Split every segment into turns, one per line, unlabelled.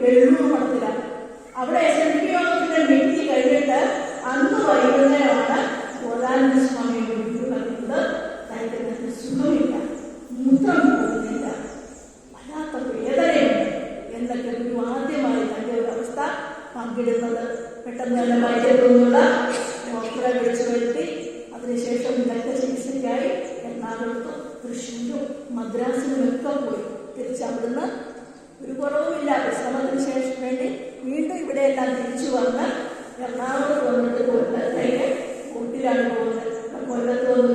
എഴുന്നൂറ് മഠത്തിലാണ്. അവിടെ SNDയോഗത്തിന്റെ മീറ്റിംഗ് കഴിഞ്ഞിട്ട് അന്ന് വൈകുന്നേരമാണ് ബോധാനന്ദ സ്വാമി ഗുരു പറയുന്നത് തനിക്ക് സുഖമില്ല, മൂത്രം പോകുന്നില്ല, വല്ലാത്ത വേദനയുണ്ട് എന്നൊക്കെ ഗുരു ആദ്യമായി തന്റെ ഒരു അവസ്ഥ പങ്കിടുന്നത്. പെട്ടെന്ന് തന്നെ വൈദ്യുതിയുള്ള ഡോക്ടറെ വിളിച്ചു വരുത്തി. അതിനുശേഷം വിദഗ്ധ ചികിത്സയ്ക്കായി എറണാകുളത്തും തൃശ്ശൂരും മദ്രാസിലും ഒക്കെ പോയി. തിരിച്ചവിടുന്ന് ഒരു കുറവുമില്ല. വിശ്രമത്തിന് ശേഷം വേണ്ടി വീണ്ടും ഇവിടെയെല്ലാം തിരിച്ചു വന്ന് എറണാകുളത്ത് വന്നിട്ട് കൊല്ലത്തേക്ക് കൂട്ടിലാണ് പോകുന്നത്. കൊല്ലത്ത് വന്ന്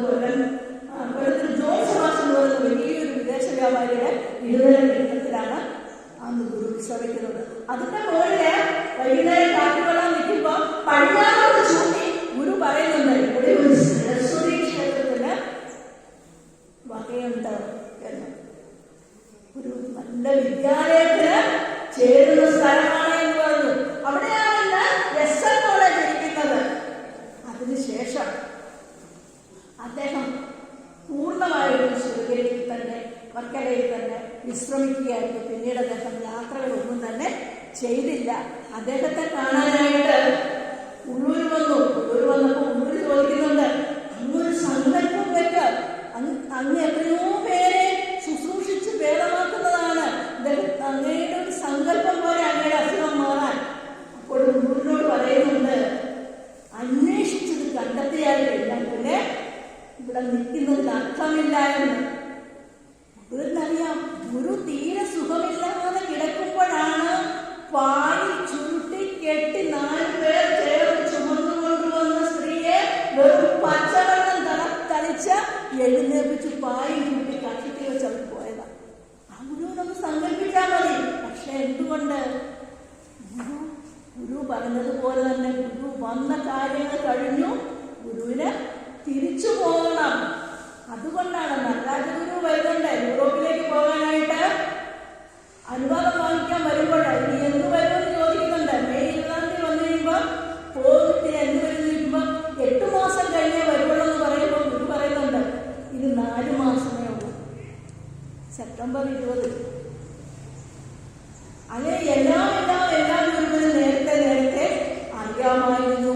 കൊല്ലത്തിൽ ജോൺ സെബാസ്റ്റ്യൻ എന്ന് പറയുന്ന വലിയൊരു വിദേശ വ്യാപാരിയുടെ ഇരുതല കേന്ദ്രത്തിലാണ് അന്ന് ഗുരു വിശ്രമിക്കുന്നത്. അതിന്റെ മുകളില് വൈകുന്നേരം കാറ്റുകൊള്ളാൻ നിൽക്കുമ്പോൾ പടിഞ്ഞാറോട് ചൂണ്ടി ഗുരു പറയുന്നുണ്ട്, ഇവിടെ ഒരു സരസ്വതി ക്ഷേത്രത്തിന് വകയുണ്ട് എന്ന്. ഒരു നല്ല വിദ്യാലയത്തിന് ചേരുന്ന സ്ഥലമാണ് എന്ന് പറഞ്ഞു. അവിടെയാണ് SN കോളേജ് ഇരിക്കുന്നത്. അതിനുശേഷം അദ്ദേഹം പൂർണ്ണമായൊരു ശൃംഖലയിൽ തന്നെ വർക്കലയിൽ തന്നെ വിശ്രമിക്കുകയായിരുന്നു. പിന്നീട് അദ്ദേഹം യാത്രകളൊന്നും തന്നെ ചെയ്തില്ല. അദ്ദേഹത്തെ കാണാനായിട്ട് ഉള്ളൂർ വന്നപ്പോൾ ഉള്ളൂർ ചോദിക്കുന്നുണ്ട്, അങ്ങൊരു സങ്കല്പം വെക്ക്, അങ്ങ് എത്രയോ പേരെ ശുശ്രൂഷിച്ച് ഭേദമാക്കുന്നതാണ്, അങ്ങയുടെ ഒരു സങ്കല്പം പോലെ അങ്ങയുടെ അസുഖം മാറാൻ. അപ്പോൾ ഉള്ളൂരിനോട് പറയുന്നുണ്ട്, അന്വേഷിച്ചത് കണ്ടെത്തിയാലില്ലെങ്കിൽ ഇവിടെ നിൽക്കുന്നതിന് അർത്ഥമില്ല എന്ന്. ഗുരുവിനറിയാം, ഗുരു തീരെ സുഖമില്ലാതെ കിടക്കുമ്പോഴാണ് പാലിൽ ചുരുട്ടി കെട്ടി 4 പേർ ചേർന്ന് ചുമന്നുകൊണ്ടുവന്ന സ്ത്രീയെ വെറും പച്ചവെള്ളം തളിച്ച് എഴുന്നേപ്പിച്ച് പായിൽ ചുരുട്ടി കക്ഷത്തിൽ വെച്ച് അവർ പോയതാ. ആ ഗുരുവിനൊന്ന് സങ്കല്പിച്ചാൽ മതി. പക്ഷെ എന്തുകൊണ്ട് ഗുരു പറഞ്ഞതുപോലെ തന്നെ ഗുരു വന്ന കാര്യങ്ങൾ കഴിഞ്ഞു, ഗുരുവിന് തിരിച്ചു പോകണം. അതുകൊണ്ടാണ് നടരാജഗുരു വരുന്നുണ്ട് യൂറോപ്പിലേക്ക് പോകാനായിട്ട്. അനുവാദം വാങ്ങിക്കാൻ വരുമ്പോൾ ഇനി എന്ത് വരുമെന്ന് ചോദിക്കുന്നുണ്ട്. മെയ് 20 വന്നു കഴിയുമ്പോൾ പോകത്തിന് എന്ത് വരുന്നു ചോദിക്കുമ്പോൾ 8 മാസം കഴിഞ്ഞേ വരുവുള്ളൂ എന്ന് പറയുമ്പോൾ ഗുരു പറയുന്നുണ്ട്, ഇത് 4 മാസമേ ഉള്ളൂ. സെപ്റ്റംബർ 20. അങ്ങനെ എല്ലാം ഗുരുവിന് നേരത്തെ അറിയാമായിരുന്നു.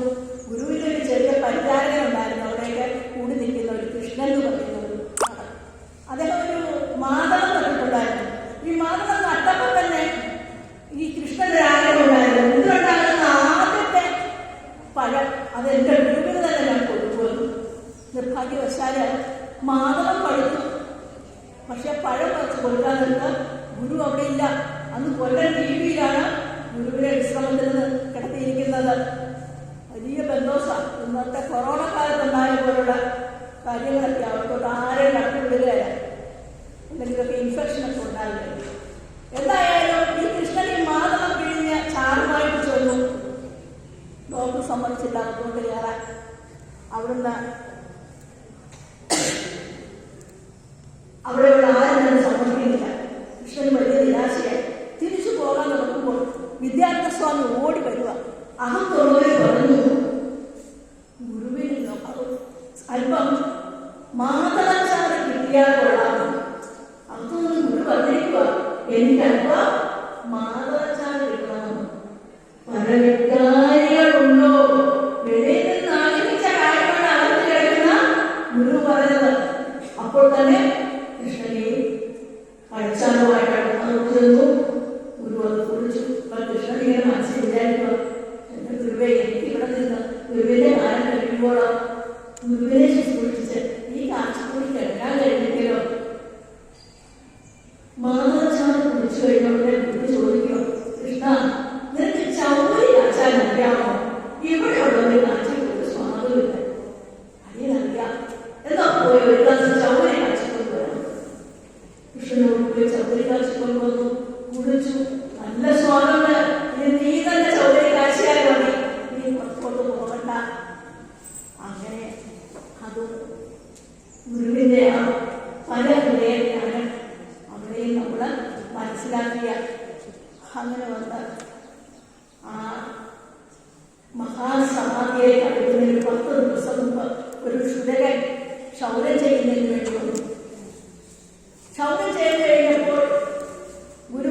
ഗുരുവിന്റെ ഒരു ചെറിയ പരിചാരക ഉണ്ടായിരുന്നു. അവിടെയൊക്കെ കൂടി നിൽക്കുന്ന ഒരു കൃഷ്ണൻ എന്ന് പറയുന്നത്. അദ്ദേഹം ഒരു മാതളം നട്ടിട്ടുണ്ടായിരുന്നു. ഈ മാതളം നട്ടപ്പോൾ തന്നെ ഈ കൃഷ്ണന്റെ ആഗ്രഹം ഉണ്ടായിരുന്നു, എന്തുകൊണ്ടാകുന്ന ആദ്യത്തെ പഴം അത് എന്റെ ഗുരുവിന് തന്നെ ഞാൻ കൊടുക്കുമെന്ന്. നിർഭാഗ്യവശാല് മാതളം പഴുത്തു. പക്ഷെ പഴം വെച്ച് കൊടുക്കാൻ നിന്ന് ഗുരു അവിടെ ഇല്ല. അന്ന് കൊല്ലം ടിവിയിലാണ് ഗുരുവിനെ വിശ്രമത്തിന് കിടത്തിയിരിക്കുന്നത്. വലിയ ബന്ധോസ. ഇന്നത്തെ കൊറോണ കാലത്തുണ്ടായ പോലുള്ള കാര്യങ്ങളൊക്കെ അവർക്കോട്ട് ആരെയും കടത്തിവിടുകയല്ല, എന്തെങ്കിലുമൊക്കെ ഇൻഫെക്ഷനൊക്കെ ഉണ്ടാവില്ല. എന്തായാലും ഈ കൃഷ്ണൻ ഈ മാതളം പിഴിഞ്ഞ് ചാറുമായിട്ട് ചെന്നു. ഡോക്ടർ സമ്മതിച്ചില്ല അതുകൊണ്ട് കയറാൻ. അവിടുന്ന് അവിടെയുള്ള ആരും തന്നെ സമ്മതിക്കുന്നില്ല. കൃഷ്ണന് വലിയ നിരാശയായി. തിരിച്ചു പോകാൻ നോക്കുമ്പോൾ വിദ്യാർത്ഥി സ്വാമി ഓടി വരിക. അഹത്തോടെ പറഞ്ഞു, ഗുരുവിന് അല്പം മാതളച്ചാറ് കിട്ടിയാൽ കൊള്ളാം. അതൊന്നും ഗുരു പറഞ്ഞിരിക്കുക, എനിക്ക് അല്പം മാതളച്ചാറ് കിട്ടണം. പല വികാരികളുണ്ടോ വെളിയിൽ നിന്ന് ആഗ്രഹിച്ച കാര്യമാണ് അകത്ത് കിടക്കുന്ന ഗുരു പറഞ്ഞത്. അപ്പോൾ തന്നെ കൃഷ്ണനെയും കഴിച്ചാറുമായിട്ടാണ് അങ്ങോട്ട് ചെന്നു. ഗുരു അത് കുറിച്ചു. കൃഷ്ണൻ ഇങ്ങനെ മനസ്സിൽ വിചാരിക്കുക, എന്റെ ഗുരുവെ എനിക്ക് ഇവിടെ നിന്ന് ഗുരുവിന്റെ കാലം കഴിയുമ്പോഴോ ഗുരുവിനെ ശുശ്രൂഷിച്ച് ഈ കാഴ്ചക്കൂടി കിടക്കാൻ കഴിഞ്ഞെങ്കിലോ. മാതളച്ചാറ് കുടിച്ചു കഴിഞ്ഞവിടെ ഗുരു ചോദിക്കുക, കൃഷ്ണ നിനക്ക് ചൗരി കാച്ചാൻ അറിയാമോ? ഇവിടെ ഉള്ളവര് കാച്ചിക്കൊണ്ട് സ്വാദമില്ല. അറിയാം, എന്നാ പോയി ഒരു ഗ്ലാസ് ചൗരി കാച്ചിക്കൊണ്ട് വരാം. കൃഷ്ണനോട് പോയി ചൗരി കാച്ചിക്കൊണ്ട് വന്നു. കുടിച്ചു. നല്ല സ്വാദുണ്ട്. നീ തന്നെ ചൗരി കാച്ചിയാൽ മതി, നീ പുറത്തോട്ട് പോകണ്ട. അങ്ങനെ അതും ഗുരുവിന്റെ ആ പല ഹൃദയജ്ഞാനം അവിടെയും നമ്മൾ മനസ്സിലാക്കിയ. അങ്ങനെ വന്ന് ആ മഹാസമാധിയെ കഴിയുന്നതിന് 10 ദിവസം മുമ്പ് ഒരു ക്ഷുരകൻ ക്ഷൗരം ചെയ്യുന്നതിന് വേണ്ടി വന്നു. ക്ഷൗരം ചെയ്ത് കഴിഞ്ഞ്